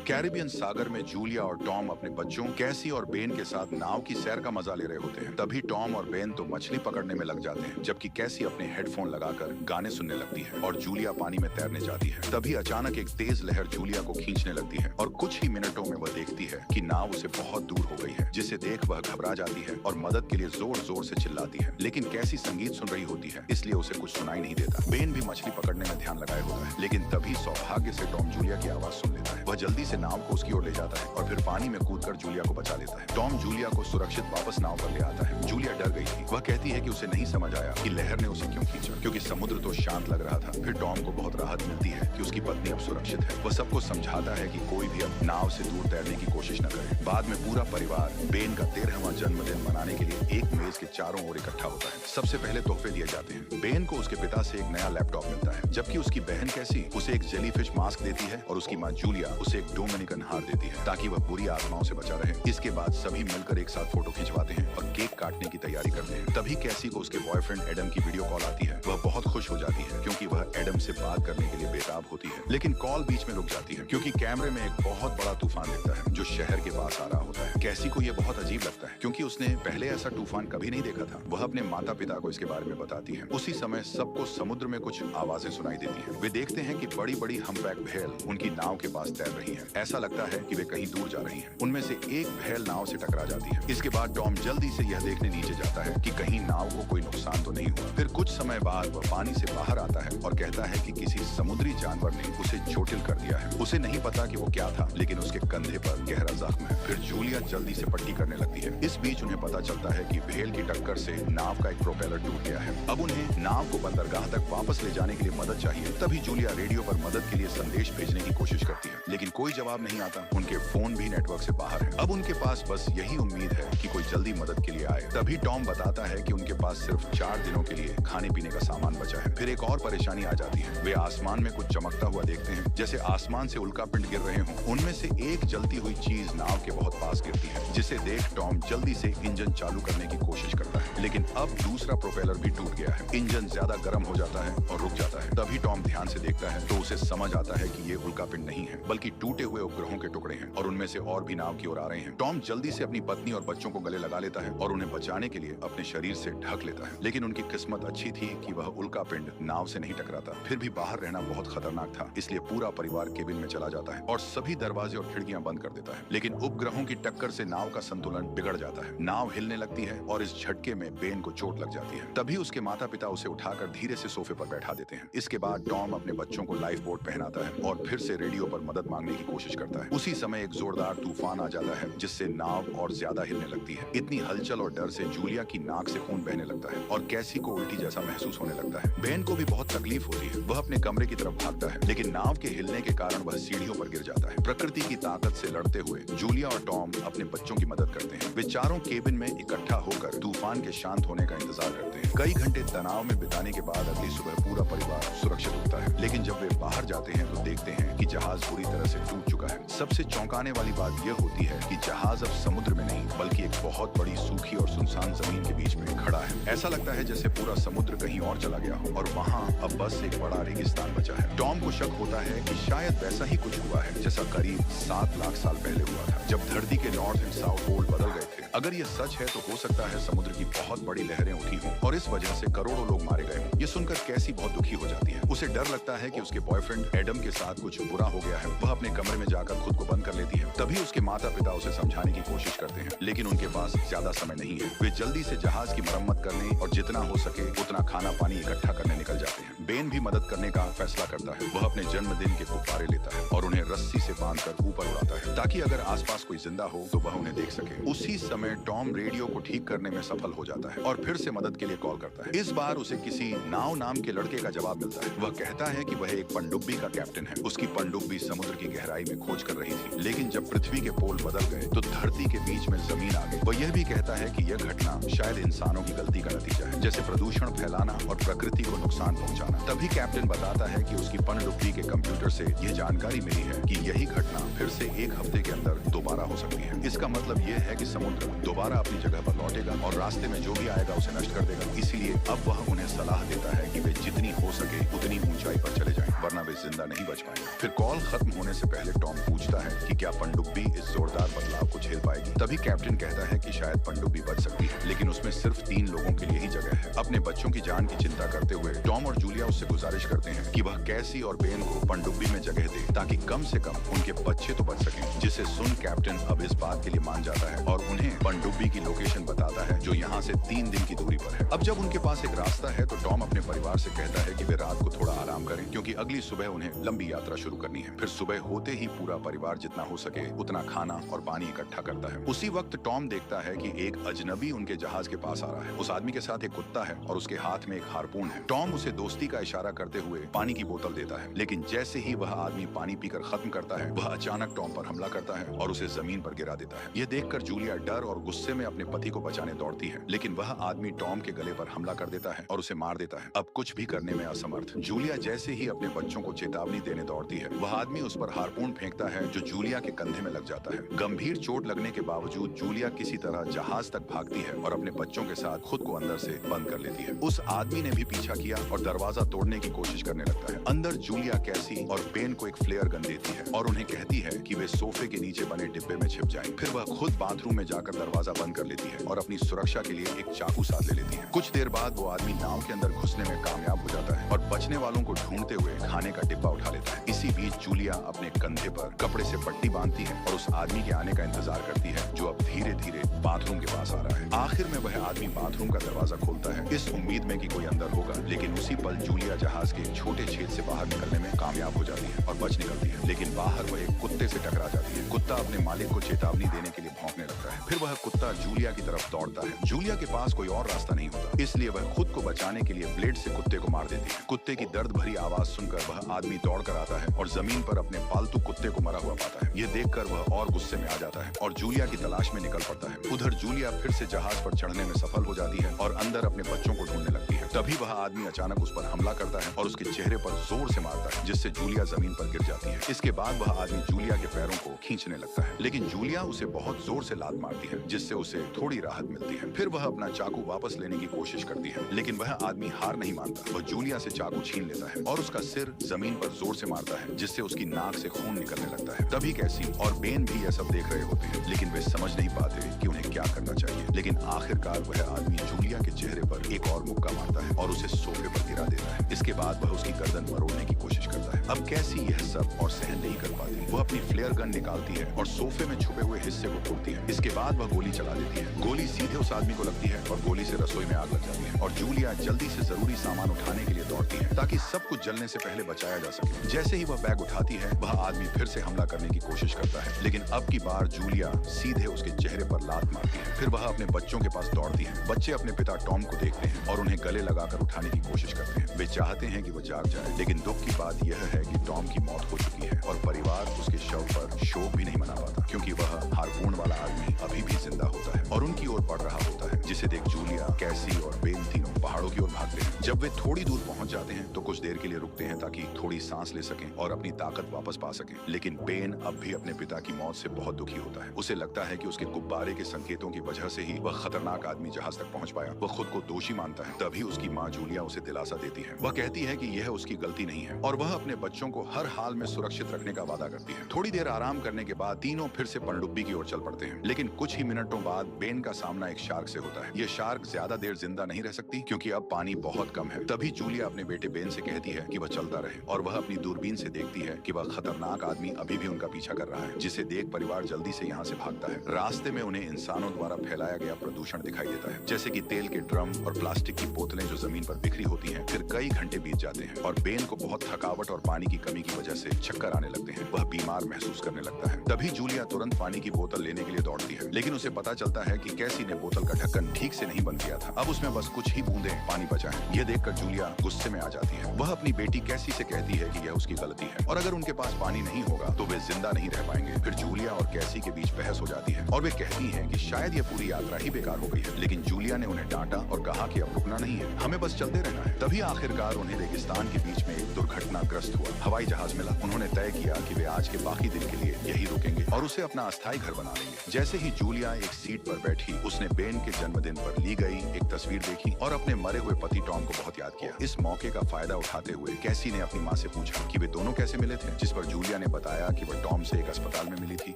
Caribbean सागर में Julia और Tom अपने बच्चों कैसी और बेन के साथ नाव की सैर का मजा ले रहे होते हैं। तभी टॉम और बेन तो मछली पकड़ने में लग जाते हैं, जबकि कैसी अपने हेडफोन लगाकर गाने सुनने लगती है और जूलिया पानी में तैरने जाती है। तभी अचानक एक तेज लहर जूलिया को खींचने लगती है और कुछ ही मिनटों में वह देखती है कि नाव उसे बहुत दूर हो गई है, जिसे देख वह घबरा जाती है और मदद के लिए जोर जोर से चिल्लाती है। लेकिन कैसी संगीत सुन रही होती है, इसलिए उसे कुछ सुनाई नहीं देता। बेन भी मछली पकड़ने में ध्यान लगाए होता है, लेकिन तभी सौभाग्य से टॉम जूलिया की आवाज सुन लेता है। वह जल्दी से नाव को उसकी ओर ले जाता है और फिर पानी में कूदकर जूलिया को बचा लेता है। टॉम जूलिया को सुरक्षित वापस नाव पर ले आता है। जूलिया डर गई थी। वह कहती है कि उसे नहीं समझ आया कि लहर ने उसे क्यों खींचा, क्योंकि समुद्र तो शांत लग रहा था। फिर टॉम को बहुत राहत मिलती है कि उसकी पत्नी अब सुरक्षित है। वह सबको समझाता है कि कोई भी अब नाव से दूर तैरने की कोशिश न करे। बाद में पूरा परिवार बेन का 13वां जन्मदिन मनाने के लिए एक मेज के चारों ओर इकट्ठा होता है। सबसे पहले तोहफे दिए जाते हैं। बेन को उसके पिता से एक नया लैपटॉप मिलता है, जबकि उसकी बहन कैसी उसे एक जेलीफिश मास्क देती है और उसकी माँ जूलिया उसे एक डोमिनिकन हार देती है ताकि वह बुरी आत्माओं से बचा रहे। इसके बाद सभी मिलकर एक साथ फोटो खिंचवाते हैं और केक काटने की तैयारी करते हैं। तभी कैसी को उसके बॉयफ्रेंड एडम की वीडियो कॉल आती है। वह बहुत खुश हो जाती है क्योंकि वह एडम से बात करने के लिए बेताब होती है, लेकिन कॉल बीच में रुक जाती है क्योंकि कैमरे में एक बहुत बड़ा तूफान दिखता है जो शहर के पास आ रहा होता है। कैसी को यह बहुत अजीब लगता है क्योंकि उसने पहले ऐसा तूफान कभी नहीं देखा था। वह अपने माता पिता को इसके बारे में बताती है। उसी समय सबको समुद्र में कुछ आवाजें सुनाई देती हैं। वे देखते हैं कि बड़ी बड़ी हम्पबैक व्हेल उनकी नाव के पास तैर रही है। ऐसा लगता है कि वे कहीं दूर जा रही हैं। उनमें से एक व्हेल नाव से टकरा जाती है। इसके बाद टॉम जल्दी से यह देखने नीचे जाता है कि कहीं नाव को कोई नुकसान तो नहीं हुआ। फिर कुछ समय बाद वह पानी से बाहर आता है और कहता है कि किसी समुद्री जानवर ने उसे चोटिल कर दिया है। उसे नहीं पता कि वो क्या था, लेकिन उसके कंधे पर गहरा जख्म है। फिर जूलिया जल्दी से पट्टी करने लगती है। इस बीच उन्हें पता चलता है कि व्हेल की टक्कर से नाव का एक प्रोपेलर टूट गया है। अब उन्हें नाव को बंदरगाह तक वापस ले जाने के लिए मदद चाहिए। तभी जूलिया रेडियो पर मदद के लिए संदेश भेजने की कोशिश करती है, लेकिन कोई जवाब नहीं आता। उनके फोन भी नेटवर्क से बाहर है। अब उनके पास बस यही उम्मीद है कि कोई जल्दी मदद के लिए आए। तभी टॉम बताता है कि उनके पास सिर्फ 4 दिनों के लिए खाने पीने का सामान बचा है। फिर एक और परेशानी आ जाती है। वे आसमान में कुछ चमकता हुआ देखते हैं, जैसे आसमान से उल्कापिंड गिर रहे हों। उनमें से एक जलती हुई चीज नाव के बहुत पास गिरती है, जिसे देख टॉम जल्दी से इंजन चालू करने की कोशिश करता है, लेकिन अब दूसरा प्रोपेलर भी टूट गया है। इंजन ज्यादा गर्म हो जाता है और रुक जाता है। तभी टॉम ध्यान से देखता है तो उसे समझ आता है कि ये उल्कापिंड नहीं है, बल्कि टूटे हुए उपग्रहों के टुकड़े हैं और उनमें से और भी नाव की ओर आ रहे हैं। टॉम जल्दी से अपनी पत्नी और बच्चों को गले लगा लेता है और उन्हें बचाने के लिए अपने शरीर से ढक लेता है। लेकिन उनकी किस्मत अच्छी थी कि वह उल्कापिंड नाव से नहीं टकराता। फिर भी बाहर रहना बहुत खतरनाक था, इसलिए पूरा परिवार केबिन में चला जाता है और सभी दरवाजे और खिड़कियां बंद कर देता है। लेकिन उपग्रहों की टक्कर से नाव का संतुलन बिगड़ जाता है। नाव हिलने लगती है और इस झटके में बेन को चोट लग जाती है। तभी उसके माता पिता उसे उठाकर धीरे से सोफे पर बैठा देते हैं। इसके बाद टॉम अपने बच्चों को लाइफ बोट पहनाता है और फिर से रेडियो पर मदद मांगने की कोशिश करता है। उसी समय एक जोरदार तूफान आ जाता है, जिससे नाव और ज्यादा हिलने लगती है। इतनी हलचल और डर से जूलिया की नाक से खून बहने लगता है और कैसी को उल्टी जैसा महसूस होने लगता है। बेन को भी बहुत तकलीफ होती है। वह अपने कमरे की तरफ भागता है, लेकिन नाव के हिलने के कारण वह सीढ़ियों पर गिर जाता है। प्रकृति की ताकत से लड़ते हुए जूलिया और टॉम अपने बच्चों की मदद करते हैं। वे चारों केबिन में इकट्ठा होकर तूफान के शांत होने का इंतजार करते हैं। कई घंटे तनाव में बिताने के बाद अगली सुबह पूरा परिवार सुरक्षित होता है। लेकिन जब वे बाहर जाते हैं तो देखते हैं कि जहाज बुरी तरह से टूट चुका है। सबसे चौंकाने वाली बात यह होती है कि जहाज अब समुद्र में नहीं, बल्कि एक बहुत बड़ी सूखी और सुनसान जमीन के बीच में खड़ा है। ऐसा लगता है जैसे पूरा समुद्र कहीं और चला गया हो और वहाँ अब बस एक बड़ा रेगिस्तान बचा है। टॉम को शक होता है कि शायद वैसा ही कुछ हुआ है जैसा करीब 7 लाख साल पहले हुआ था, जब धरती के नॉर्थ एंड साउथ पोल बदल गए थे। अगर यह सच है तो हो सकता है समुद्र की बहुत बड़ी लहरें उठी हों और इस वजह से करोड़ों लोग मारे गए हों। ये सुनकर कैसी बहुत दुखी हो जाती है। उसे डर लगता है कि उसके बॉयफ्रेंड एडम के साथ कुछ बुरा हो गया है। वह अपने कमरे में जाकर खुद को बंद कर लेती है। तभी उसके माता पिता उसे समझाने की कोशिश करते हैं, लेकिन उनके पास ज्यादा समय नहीं है। वे जल्दी से जहाज की मरम्मत करने और जितना हो सके उतना खाना पानी इकट्ठा करने निकल जाते हैं। बेन भी मदद करने का फैसला करता है। वह अपने जन्मदिन के गुब्बारे लेता है और उन्हें रस्सी से बांधकर ऊपर उड़ाता है, ताकि अगर आसपास कोई जिंदा हो तो वह उन्हें देख सके। उसी समय टॉम रेडियो को ठीक करने में सफल हो जाता है और फिर से मदद के लिए कॉल करता है। इस बार उसे किसी नाव नाम के लड़के का जवाब मिलता है। वह कहता है कि वह एक पनडुब्बी का कैप्टन है। उसकी पनडुब्बी समुद्र की गहराई में खोज कर रही थी। लेकिन जब पृथ्वी के पोल बदल गए तो धरती के बीच में जमीन आ गई। वह यह भी कहता है कि यह घटना शायद इंसानों की गलती का नतीजा है, जैसे प्रदूषण फैलाना और प्रकृति को नुकसान पहुंचाना। तभी कैप्टन बताता है कि उसकी पनडुब्बी के कंप्यूटर से यह जानकारी मिली है कि यही घटना फिर से एक हफ्ते के अंदर दोबारा हो सकती है। इसका मतलब यह है कि समुद्र दोबारा अपनी जगह पर लौटेगा और रास्ते में जो भी आएगा उसे नष्ट कर देगा। इसीलिए अब वह उन्हें सलाह देता है कि वे जितनी हो सके उतनी ऊंचाई पर चले जाएं, वरना वे जिंदा नहीं बच पाएंगे। फिर कॉल खत्म होने से पहले टॉम पूछता है कि क्या पनडुब्बी इस जोरदार बदलाव को झेल पाएगी। तभी कैप्टन कहता है कि शायद पनडुब्बी बच सकती है, लेकिन उसमें सिर्फ 3 लोगों के लिए ही जगह है। अपने बच्चों की जान की चिंता करते हुए टॉम और जूलिया उससे गुजारिश करते हैं कि वह कैसी और बेन को पनडुब्बी में जगह दे, ताकि कम से कम उनके बच्चे तो बच सकें। जिसे सुन कैप्टन अब इस बात के लिए मान जाता है और उन्हें पनडुब्बी की लोकेशन बताता है, जो यहाँ से 3 दिन की दूरी पर है। अब जब उनके पास एक रास्ता है तो टॉम अपने परिवार से कहता है कि वे रात को थोड़ा आराम करें, क्योंकि अगली सुबह उन्हें लंबी यात्रा शुरू करनी है। फिर सुबह होते ही पूरा परिवार जितना हो सके उतना खाना और पानी इकट्ठा करता है। उसी वक्त टॉम देखता है कि एक अजनबी उनके जहाज के पास आ रहा है। उस आदमी के साथ एक कुत्ता है और उसके हाथ में एक हार्पून है। टॉम उसे दोस्ती का इशारा करते हुए पानी की बोतल देता है, लेकिन जैसे ही वह आदमी पानी पीकर खत्म करता है, वह अचानक टॉम पर हमला करता है और उसे जमीन पर गिरा देता है। यह देखकर जूलिया डर और गुस्से में अपने पति को बचाने दौड़ती है, लेकिन वह आदमी टॉम के गले पर हमला कर देता है और उसे मार देता है। अब कुछ भी करने में असमर्थ जूलिया जैसे ही अपने बच्चों को चेतावनी देने दौड़ती है, वह आदमी उस पर हार्पून फेंकता है जो जूलिया के कंधे में लग जाता है। गंभीर चोट लगने के बावजूद जूलिया किसी तरह जहाज तक भागती है और अपने बच्चों के साथ खुद को अंदर से बंद कर लेती है। उस आदमी ने भी पीछा किया और दरवाजा तोड़ने की कोशिश करने लगता है। अंदर जूलिया कैसी और बेन को एक फ्लेयर गन देती है और उन्हें कहती है कि वे सोफे के नीचे बने डिब्बे में छिप जाएं। फिर वह खुद बाथरूम में जाकर दरवाजा बंद कर लेती है और अपनी सुरक्षा के लिए एक चाकू साथ ले लेती है। कुछ देर बाद वो आदमी नाव के अंदर घुसने में कामयाब हो जाता है और बचने वालों को ढूंढते हुए खाने का डिब्बा उठा लेता है। इसी बीच जूलिया अपने कंधे पर कपड़े से पट्टी बांधती है और उस आदमी के आने का इंतजार करती है, जो अब धीरे धीरे बाथरूम के पास आ रहा है। आखिर में वह आदमी बाथरूम का दरवाजा खोलता है, इस उम्मीद में कि कोई अंदर होगा, लेकिन उसी पल जूलिया जहाज के एक छोटे छेद से बाहर निकलने में कामयाब हो जाती है और बच निकलती है। लेकिन बाहर वह एक कुत्ते से टकरा जाती है। कुत्ता अपने मालिक को चेतावनी देने के लिए भौंकने लगता है। फिर वह कुत्ता जूलिया की तरफ दौड़ता है। जूलिया के पास कोई और रास्ता नहीं होता, इसलिए वह खुद को बचाने के लिए ब्लेड से कुत्ते को मार देती है। कुत्ते की दर्द भरी आवाज सुनकर वह आदमी दौड़ कर आता है और जमीन पर अपने पालतू कुत्ते को मरा हुआ पाता है। यह देखकर वह और गुस्से में आ जाता है और जूलिया की तलाश में निकल पड़ता है। उधर जूलिया फिर से जहाज पर चढ़ने में सफल हो जाती है और अंदर अपने बच्चों को ढूंढने लगती है। तभी वह आदमी अचानक उस पर हमला करता है और उसके चेहरे पर जोर से मारता है, जिससे जूलिया जमीन पर गिर जाती है। इसके बाद वह आदमी जूलिया के पैरों को खींचने लगता है, लेकिन जूलिया उसे बहुत जोर से लात मारती है, जिससे उसे थोड़ी राहत मिलती है। फिर वह अपना चाकू वापस लेने की कोशिश करती है, लेकिन वह आदमी हार नहीं मानता। वह जूलिया से चाकू छीन लेता है और उसका सिर जमीन पर जोर से मारता है, जिससे उसकी नाक से खून निकलने लगता है। तभी कैसी और बेन भी यह सब देख रहे होते हैं, लेकिन वे समझ नहीं पाते कि उन्हें क्या करना चाहिए। लेकिन आखिरकार वह आदमी जूलिया के चेहरे पर एक और मुक्का मारता है और उसे सोफे पर गिरा देता है। इसके बाद वह उसकी गर्दन मरोड़ने की कोशिश करता है। अब कैसी यह सब और सहन नहीं कर पाती। वह अपनी फ्लेयर गन निकालती है और सोफे में छुपे हुए हिस्से को तोड़ती है। इसके बाद वह गोली चला देती है। गोली सीधे उस आदमी को लगती है और गोली से रसोई में आग लग जाती है और जूलिया जल्दी से जरूरी सामान उठाने के लिए दौड़ती है, ताकि सब कुछ जलने से पहले बचाया जा सके। जैसे ही वह बैग उठाती है, वह आदमी फिर से हमला करने की कोशिश करता है, लेकिन अब की बार जूलिया सीधे उसके चेहरे पर लात मारती है। फिर वह अपने बच्चों के पास दौड़ती है। बच्चे अपने पिता टॉम को देखते हैं और उन्हें गले लगाकर उठाने की कोशिश करते हैं। वे चाहते हैं कि वो जाग जाए, लेकिन दुख की बात यह है कि टॉम की मौत हो चुकी है और परिवार उसके शव पर शोक भी नहीं मना पाता, क्योंकि वह हार्पून वाला आदमी अभी भी जिंदा होता है और उनकी ओर बढ़ रहा होता है, जिसे देख जूलिया, कैसी और बेन तीनों पहाड़ों की ओर भागते हैं। जब वे थोड़ी दूर पहुंच जाते हैं तो कुछ देर के लिए रुकते हैं ताकि थोड़ी सांस ले सकें और अपनी ताकत वापस पा सकें। लेकिन बेन अब भी अपने पिता की मौत से बहुत दुखी होता है। उसे लगता है कि उसके गुब्बारे के संकेतों की वजह से ही वह खतरनाक आदमी जहाज तक पहुंच पाया। वह खुद को दोषी मानता है। तभी उसकी माँ जूलिया उसे दिलासा देती है। वह कहती है कि यह उसकी गलती नहीं है और वह अपने बच्चों को हर हाल में सुरक्षित रखने का वादा करती है। थोड़ी देर आराम करने के बाद तीनों फिर से पनडुब्बी की ओर चल पड़ते हैं, लेकिन कुछ ही मिनटों बाद बेन का सामना एक शार्क से होता है। यह शार्क ज्यादा देर जिंदा नहीं रह सकती, क्योंकि अब पानी बहुत कम है। तभी जूलिया अपने बेटे बेन से कहती है कि वह चलता रहे और वह अपनी दूरबीन से देखती है कि वह खतरनाक आदमी अभी भी उनका पीछा कर रहा है, जिसे देख परिवार जल्दी से यहाँ से भागता है। रास्ते में उन्हें इंसानों द्वारा फैलाया गया प्रदूषण दिखाई देता है, जैसे कि तेल के ड्रम और प्लास्टिक की बोतलें जो जमीन पर बिखरी होती हैं। फिर कई घंटे बीत जाते हैं और बेन को बहुत थकावट और पानी की कमी की वजह से चक्कर आने आने लगते हैं। वह बीमार महसूस करने लगता है। तभी जूलिया तुरंत पानी की बोतल लेने के लिए दौड़ती है, लेकिन उसे पता चलता है कि कैसी ने बोतल का ढक्कन ठीक से नहीं बंद किया था। अब उसमें बस कुछ ही बूंदे पानी बचा है। यह देखकर जूलिया गुस्से में आ जाती है। वह अपनी बेटी कैसी से कहती है कि यह उसकी गलती है और अगर उनके पास पानी नहीं होगा तो वे जिंदा नहीं रह पाएंगे। फिर जूलिया और कैसी के बीच बहस हो जाती है और वे कहती हैं कि शायद यह पूरी यात्रा ही बेकार हो गई है। लेकिन जूलिया ने उन्हें डांटा और कहा कि अब रुकना नहीं है, हमें बस चलते रहना है। तभी आखिरकार उन्हें रेगिस्तान के बीच में एक दुर्घटनाग्रस्त हुआ हवाई जहाज मिला। उन्होंने तय किया कि वे आज के बाकी दिन के लिए यही रुकेंगे और उसे अपना अस्थायी घर बना लेंगे। जैसे ही जूलिया एक सीट पर बैठी, उसने बेन के जन्मदिन पर ली गई एक तस्वीर देखी और अपने मरे हुए पति टॉम को बहुत याद किया। इस मौके का फायदा उठाते हुए कैसी ने अपनी माँ से पूछा कि वे दोनों कैसे मिले थे, जिस पर जूलिया ने बताया कि वह टॉम से एक अस्पताल में मिली थी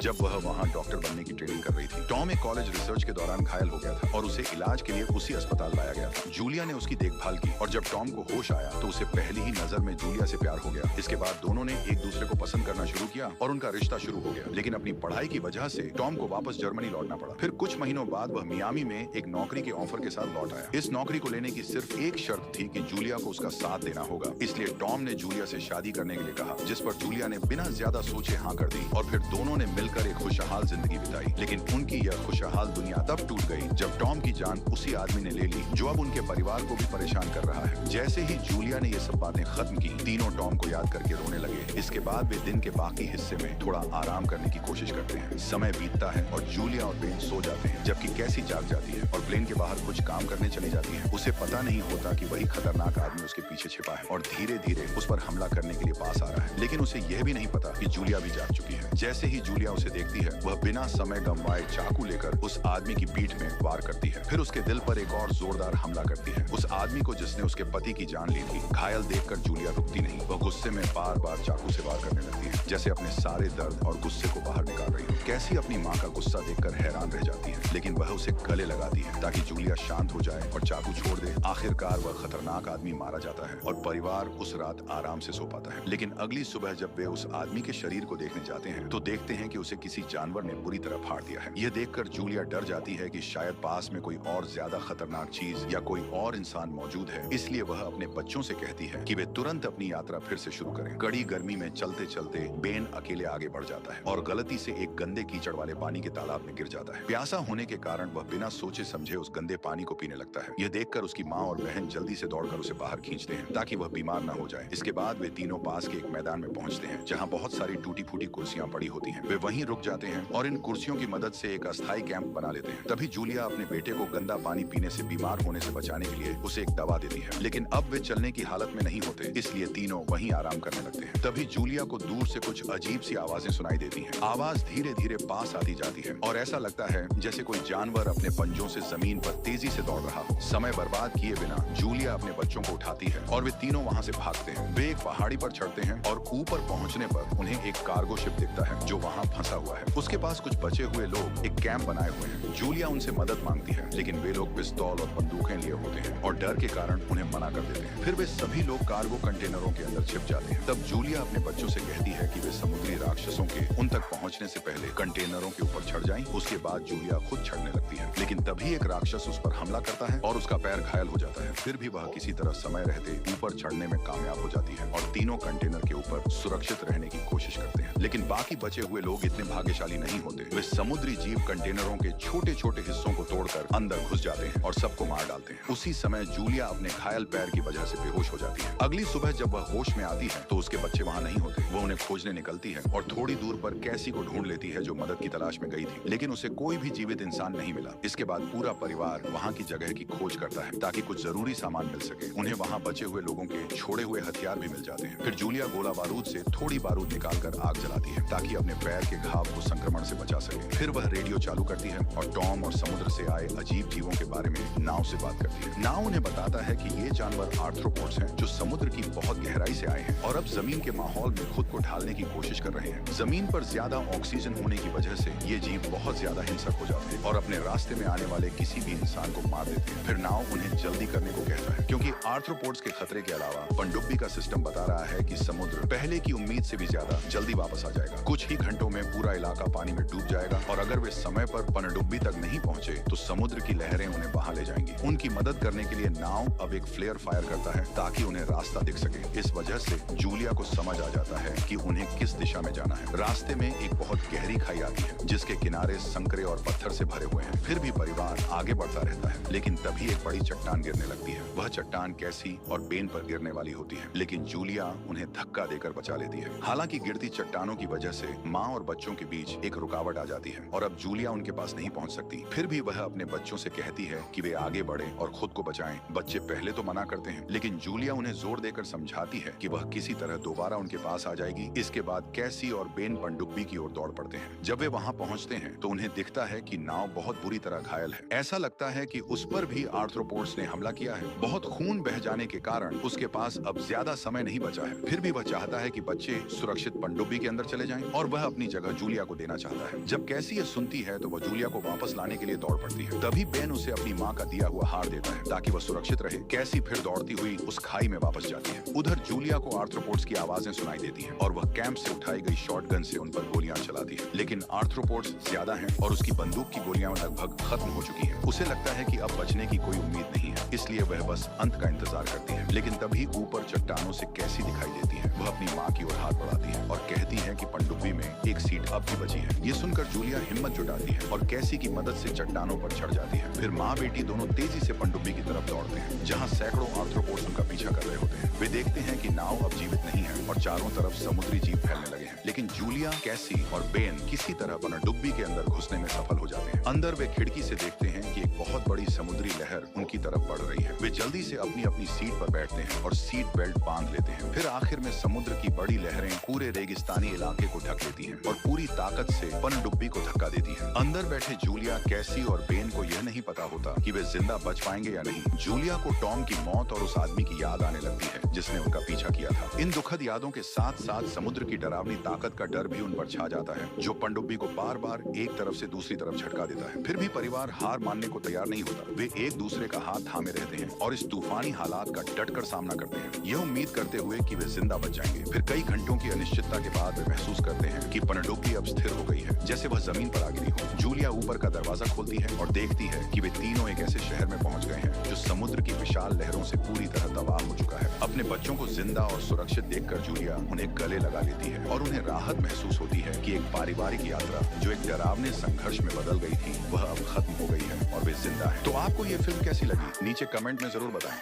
जब वह वहाँ डॉक्टर बनने की ट्रेनिंग कर रही थी। टॉम एक कॉलेज रिसर्च के दौरान घायल हो गया था और उसे इलाज के लिए उसी अस्पताल लाया गया था। जूलिया ने उसकी देखभाल की और जब टॉम को होश आया तो उसे पहली ही नजर में जूलिया से प्यार हो गया। इसके बाद दोनों ने एक दूसरे को पसंद करना शुरू किया और उनका रिश्ता शुरू हो गया। लेकिन अपनी पढ़ाई की वजह से टॉम को वापस जर्मनी लौटना पड़ा। फिर कुछ महीनों बाद वह मियामी में एक नौकरी के ऑफर के साथ लौट आया। इस नौकरी को लेने की सिर्फ एक शर्त थी कि जूलिया को उसका साथ देना होगा। इसलिए टॉम ने जूलिया से शादी करने के लिए कहा, जिस पर जूलिया ने बिना ज्यादा सोचे हाँ कर दी और फिर दोनों ने मिलकर एक खुशहाल जिंदगी बिताई। लेकिन उनकी यह खुशहाल दुनिया तब टूट गई जब टॉम की जान उसी आदमी ने ले ली जो अब उनके परिवार को भी परेशान कर रहा है। जैसे ही जूलिया ने ये सब बातें खत्म की, तीनों टॉम को याद करके रोने लगे। इसके बाद वे दिन के बाकी हिस्से में थोड़ा आराम करने की कोशिश करते हैं। समय बीतता है और जूलिया और बेन सो जाते हैं, जबकि कैसी जाग जाती है और प्लेन के बाहर कुछ काम करने चली जाती है। उसे पता नहीं होता कि वही खतरनाक आदमी उसके पीछे छिपा है और धीरे धीरे उस पर हमला करने के लिए पास आ रहा है। लेकिन उसे यह भी नहीं पता कि जूलिया भी जाग चुकी है। जैसे ही जूलिया उसे देखती है, वह बिना समय गंवाए चाकू लेकर उस आदमी की पीठ में वार करती है। फिर उसके दिल पर एक और जोरदार हमला करती है। उस आदमी को जिसने उसके पति की जान ली थी। घायल देखकर जूलिया रुकती नहीं, वह गुस्से में बार बार चाकू से वार करने लगती है, जैसे अपने सारे दर्द और गुस्से को बाहर निकाल रही हो। कैसी अपनी माँ का गुस्सा देखकर हैरान रह जाती है, लेकिन वह उसे गले लगाती है ताकि जूलिया शांत हो जाए और चाकू छोड़ दे। आखिरकार वह खतरनाक आदमी मारा जाता है और परिवार उस रात आराम से सो पाता है। लेकिन अगली सुबह जब वे उस आदमी के शरीर को देखने जाते हैं तो देखते हैं कि उसे किसी जानवर ने बुरी तरह फाड़ दिया है। यह देखकर जूलिया डर जाती है कि शायद पास में कोई और ज्यादा खतरनाक चीज या कोई और इंसान मौजूद है। इसलिए वह अपने बच्चों से कहती है कि वे तुरंत अपनी यात्रा फिर से शुरू करें। कड़ी गर्मी में चलते चलते बेन अकेले आगे बढ़ जाता है और गलती से एक गंदे कीचड़ वाले पानी के तालाब में गिर जाता है। प्यासा होने के कारण वह बिना सोचे समझे उस गंदे पानी को पीने लगता है। यह देखकर उसकी माँ और बहन जल्दी से दौड़कर उसे बाहर खींचते हैं ताकि वह बीमार न हो जाए। इसके बाद वे तीनों पास के एक मैदान में पहुंचते हैं जहाँ बहुत सारी टूटी फूटी कुर्सियां पड़ी होती हैं। वे वहीं रुक जाते हैं और इन कुर्सियों की मदद से एक अस्थायी कैंप बना लेते हैं। तभी जूलिया अपने बेटे को गंदा पानी पीने से बीमार होने से बचाने के लिए उसे एक दवा देती है। लेकिन अब वे चलने की हालत में नहीं होते, इसलिए तीनों वहीं आराम करने लगते हैं। तभी जूलिया को दूर से कुछ अजीब सी आवाजें सुनाई देती हैं। आवाज धीरे धीरे पास आती जाती है और ऐसा लगता है जैसे कोई जानवर अपने पंजों से जमीन पर तेजी से दौड़ रहा हो। समय बर्बाद किए बिना जूलिया अपने बच्चों को उठाती है और वे तीनों वहाँ से भागते हैं। वे एक पहाड़ी पर चढ़ते हैं और ऊपर पहुँचने पर उन्हें एक कार्गो शिप दिखता है जो वहाँ फंसा हुआ है। उसके पास कुछ बचे हुए लोग एक कैंप बनाए हुए हैं। जूलिया उनसे मदद मांगती है, लेकिन वे लोग पिस्तौल और बंदूकें लिए होते हैं और डर के कारण उन्हें मना कर देते हैं। फिर वे सभी लोग कार्गो कंटेनरों के अंदर छिप जाते हैं। तब जूलिया अपने बच्चों से कहती है कि वे समुद्री राक्षसों के उन तक पहुंचने से पहले कंटेनरों के ऊपर चढ़ जाएं। उसके बाद जूलिया खुद चढ़ने लगती है, लेकिन तभी एक राक्षस उस पर हमला करता है और उसका पैर घायल हो जाता है। फिर भी वह किसी तरह समय रहते ऊपर चढ़ने में कामयाब हो जाती है और तीनों कंटेनर के ऊपर सुरक्षित रहने की कोशिश करते हैं। लेकिन बाकी बचे हुए लोग इतने भाग्यशाली नहीं होते। वे समुद्री जीव कंटेनरों के छोटे छोटे हिस्सों को तोड़कर अंदर घुस जाते हैं और सबको मार डालते हैं। उसी समय जूलिया अपने घायल पैर की वजह से बेहोश हो जाती है। अगली सुबह जब वह होश में आती है तो उसके बच्चे वहाँ नहीं होते। वो उन्हें खोजने निकलती है और थोड़ी दूर पर कैसी को ढूंढ लेती है जो मदद की तलाश में गई थी, लेकिन उसे कोई भी जीवित इंसान नहीं मिला। इसके बाद पूरा परिवार वहाँ की जगह की खोज करता है ताकि कुछ जरूरी सामान मिल सके। उन्हें वहाँ बचे हुए लोगों के छोड़े हुए हथियार भी मिल जाते हैं। फिर जूलिया गोला बारूद से थोड़ी बारूद निकालकर आग जलाती है ताकि अपने पैर के घाव को संक्रमण से बचा सके। फिर वह रेडियो चालू करती है और टॉम और समुद्र से आए अजीब जीवों के बारे में नाव से बात करती है। नाव उन्हें बताता है कि ये जानवर आर्थ्रोपोड्स हैं जो समुद्र की बहुत गहराई से आए हैं और अब जमीन के माहौल में खुद को ढालने की कोशिश कर रहे हैं। जमीन पर ज्यादा ऑक्सीजन होने की वजह से ये जीव बहुत ज्यादा हिंसक हो जाते हैं और अपने रास्ते में आने वाले किसी भी इंसान को मार देते हैं। फिर नाव उन्हें जल्दी करने को कहता है क्योंकि आर्थ्रोपोड्स के खतरे के अलावा पनडुब्बी का सिस्टम बता रहा है कि समुद्र पहले की उम्मीद से भी ज्यादा जल्दी वापस वापस आ जाएगा। कुछ ही घंटों में पूरा इलाका पानी में डूब जाएगा और अगर वे समय पर पनडुब्बी तक नहीं पहुंचे तो समुद्र की लहरें उन्हें बहा ले जाएंगी। उनकी मदद करने के लिए नाव अब एक फ्लेयर फायर करता है ताकि उन्हें रास्ता दिख सके। इस वजह से जूलिया को समझ आ जाता है कि उन्हें किस दिशा में जाना है। रास्ते में एक बहुत गहरी खाई आती है जिसके किनारे संकरे और पत्थर से भरे हुए हैं। फिर भी परिवार आगे बढ़ता रहता है, लेकिन तभी एक बड़ी चट्टान गिरने लगती है। वह चट्टान कैसी और बेन पर गिरने वाली होती है, लेकिन जूलिया उन्हें धक्का देकर बचा लेती है। हालांकि गिरती चट्टानों की वजह से माँ और बच्चों के बीच एक रुकावट आ जाती है और अब जूलिया उनके पास नहीं पहुंच सकती। फिर भी वह अपने बच्चों से कहती है कि वे आगे बढ़े और खुद को बचाएं। बच्चे पहले तो मना करते हैं, लेकिन जूलिया उन्हें जोर देकर समझाती है कि वह किसी तरह दोबारा उनके पास आ जाएगी। इसके बाद कैसी और बेन पनडुब्बी की ओर दौड़ पड़ते हैं। जब वे वहां पहुंचते हैं तो उन्हें दिखता है कि नाव बहुत बुरी तरह घायल है। ऐसा लगता है कि उस पर भी आर्थ्रोपोड्स ने हमला किया है। बहुत खून बह जाने के कारण उसके पास अब ज्यादा समय नहीं बचा है। फिर भी वह चाहता है कि बच्चे सुरक्षित पनडुब्बी के अंदर चले जाएं और वह अपनी जगह जूलिया को देना चाहता है। जब कैसी ये सुनती है तो वह जूलिया को वापस लाने के लिए दौड़ पड़ती है। तभी बेन उसे अपनी माँ का दिया हुआ हार देता है ताकि वह सुरक्षित रहे। कैसी फिर दौड़ती हुई उस खाई में वापस जाती है। उधर जूलिया को आर्थ्रोपोड्स की आवाजें सुनाई देती हैं और वह कैंप से उठाई गई शॉटगन से उन पर गोलियां चलाती है, लेकिन आर्थ्रोपोड्स ज्यादा हैं और उसकी बंदूक की गोलियां लगभग खत्म हो चुकी हैं। उसे लगता है कि अब बचने की कोई उम्मीद नहीं है, इसलिए वह बस अंत का इंतजार करती है। लेकिन तभी ऊपर चट्टानों से कैसी दिखाई देती है। वह अपनी माँ की ओर हाथ बढ़ाती है और कहती है कि पनडुब्बी में एक सीट अब भी बची है। ये सुनकर जूलिया हिम्मत जुटाती है और कैसी की मदद से चट्टानों पर चढ़ जाती है। फिर माँ बेटी दोनों तेजी से पनडुब्बी की तरफ दौड़ते हैं जहाँ सैकड़ों आर्थ्रोपोड्स उनका पीछा कर रहे होते हैं। वे देखते हैं कि नाव अब जीवित नहीं है और चारों तरफ समुद्री जीव फैलने लगे हैं, लेकिन जूलिया, कैसी और बेन किसी तरह पनडुब्बी के अंदर घुसने में सफल हो जाते हैं। अंदर वे खिड़की से देखते हैं कि एक बहुत बड़ी समुद्री लहर उनकी तरफ बढ़ रही है। वे जल्दी से अपनी अपनी सीट पर बैठते हैं और सीट बेल्ट बांध लेते हैं। फिर आखिर में समुद्र की बड़ी लहरें पूरे रेगिस्तानी इलाके को ढक लेती हैं और पूरी ताकत से पनडुब्बी को धक्का देती हैं। अंदर बैठे जूलिया, कैसी और बेन को यह नहीं पता होता कि वे जिंदा बच पाएंगे या नहीं। जूलिया को टॉम की मौत और उस आदमी की याद आने लगती है जिसने उनका पीछा किया था। इन दुखद यादों के साथ साथ समुद्र की डरावनी ताकत का डर भी उन पर छा जाता है जो पनडुब्बी को बार बार एक तरफ से दूसरी तरफ झटका देता है। फिर भी परिवार हार मानने को तैयार नहीं होता। वे एक दूसरे का हाथ थामे रहते हैं और इस तूफानी हालात का डटकर सामना करते हैं, यह उम्मीद करते हुए कि वे जिंदा बच जाएंगे। फिर कई घंटों की अनिश्चितता के बाद वे महसूस करते हैं कि पनडुब्बी अब स्थिर हो गई है, जैसे वह जमीन पर आ गिरी हो। जूलिया ऊपर का दरवाजा खोलती है और देखती है कि वे तीनों एक ऐसे शहर में पहुंच गए हैं जो समुद्र की विशाल लहरों से पूरी तरह तबाह हो चुका है। अपने बच्चों को जिंदा और सुरक्षित देखकर जूलिया उन्हें गले लगा लेती है और उन्हें राहत महसूस होती है कि एक पारिवारिक यात्रा जो एक डरावने संघर्ष में बदल गई थी वह अब खत्म हो गई है और वे जिंदा हैं। तो आपको ये फिल्म कैसी लगी नीचे कमेंट में जरूर बताएं।